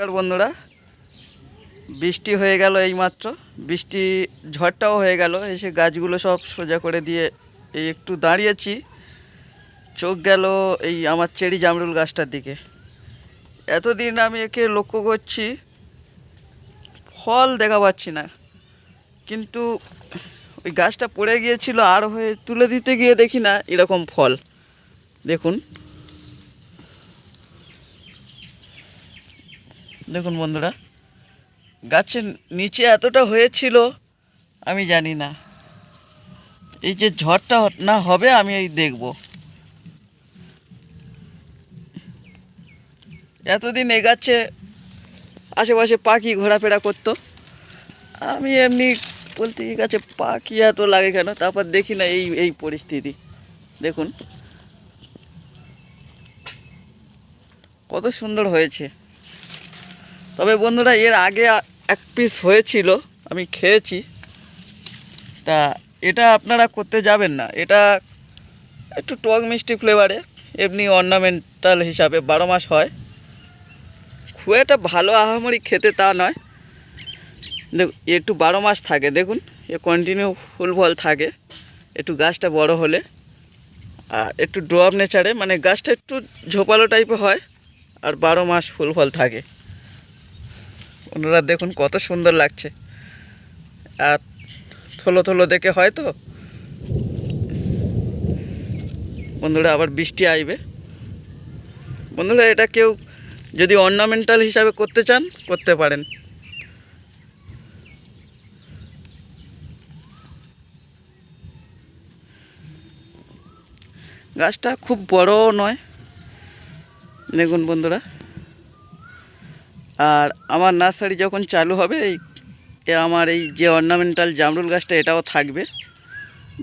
নমস্কার বন্ধুরা, বৃষ্টি হয়ে গেল এইমাত্র। বৃষ্টি ঝড়টাও হয়ে গেল, এসে গাছগুলো সব সোজা করে দিয়ে এই একটু দাঁড়িয়েছি। চোখ গেল এই আমার চেরি জামরুল গাছটার দিকে। এতদিন আমি একে লক্ষ্য করছি, ফল দেখা পাচ্ছি না, কিন্তু ওই গাছটা পড়ে গিয়েছিল, আর হয়ে তুলে দিতে গিয়ে দেখি না এরকম ফল। দেখুন দেখুন বন্ধুরা, গাছের নিচে এতটা হয়েছিল আমি জানি না। এই যে ঝড়টা না হবে আমি এই দেখব। এতদিন এই গাছে আশেপাশে পাখি ঘোরাফেরা করতো, আমি এমনি বলতে এই গাছে পাখি এত লাগে কেন, তারপর দেখি না এই এই পরিস্থিতি। দেখুন কত সুন্দর হয়েছে। তবে বন্ধুরা, এর আগে এক পিস হয়েছিল, আমি খেয়েছি। তা এটা আপনারা করতে যাবেন না, এটা একটু টক মিষ্টি ফ্লেভারে, এমনি অর্নামেন্টাল হিসাবে 12 মাস হয়। খুব একটা ভালো আহামরি খেতে তা নয়। দেখুন একটু 12 মাস থাকে, দেখুন এ কন্টিনিউ ফুল ফল থাকে। একটু গাছটা বড় হলে আর একটু ড্রপ নেচারে, মানে গাছটা একটু ঝোপালো টাইপের হয়, আর 12 মাস ফুল ফল থাকে। ওনারা দেখুন কত সুন্দর লাগছে, আর থলো থলো দেখে হয়তো বন্ধুরা আবার বৃষ্টি আসবে। বন্ধুরা, এটা কেউ যদি অর্নামেন্টাল হিসাবে করতে চান করতে পারেন। গাছটা খুব বড় নয়, দেখুন বন্ধুরা। আর আমার নার্সারি যখন চালু হবে, আমার এই যে অর্নামেন্টাল জামরুল গাছটা এটাও থাকবে,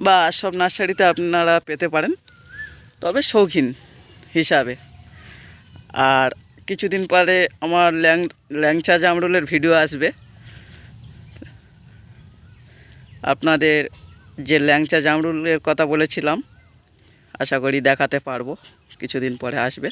বা সব নার্সারিতে আপনারা পেতে পারেন, তবে শৌখিন হিসাবে। আর কিছুদিন পরে আমার ল্যাংচা জামরুলের ভিডিও আসবে। আপনাদের যে ল্যাংচা জামরুলের কথা বলেছিলাম, আশা করি দেখাতে পারবো, কিছুদিন পরে আসবে।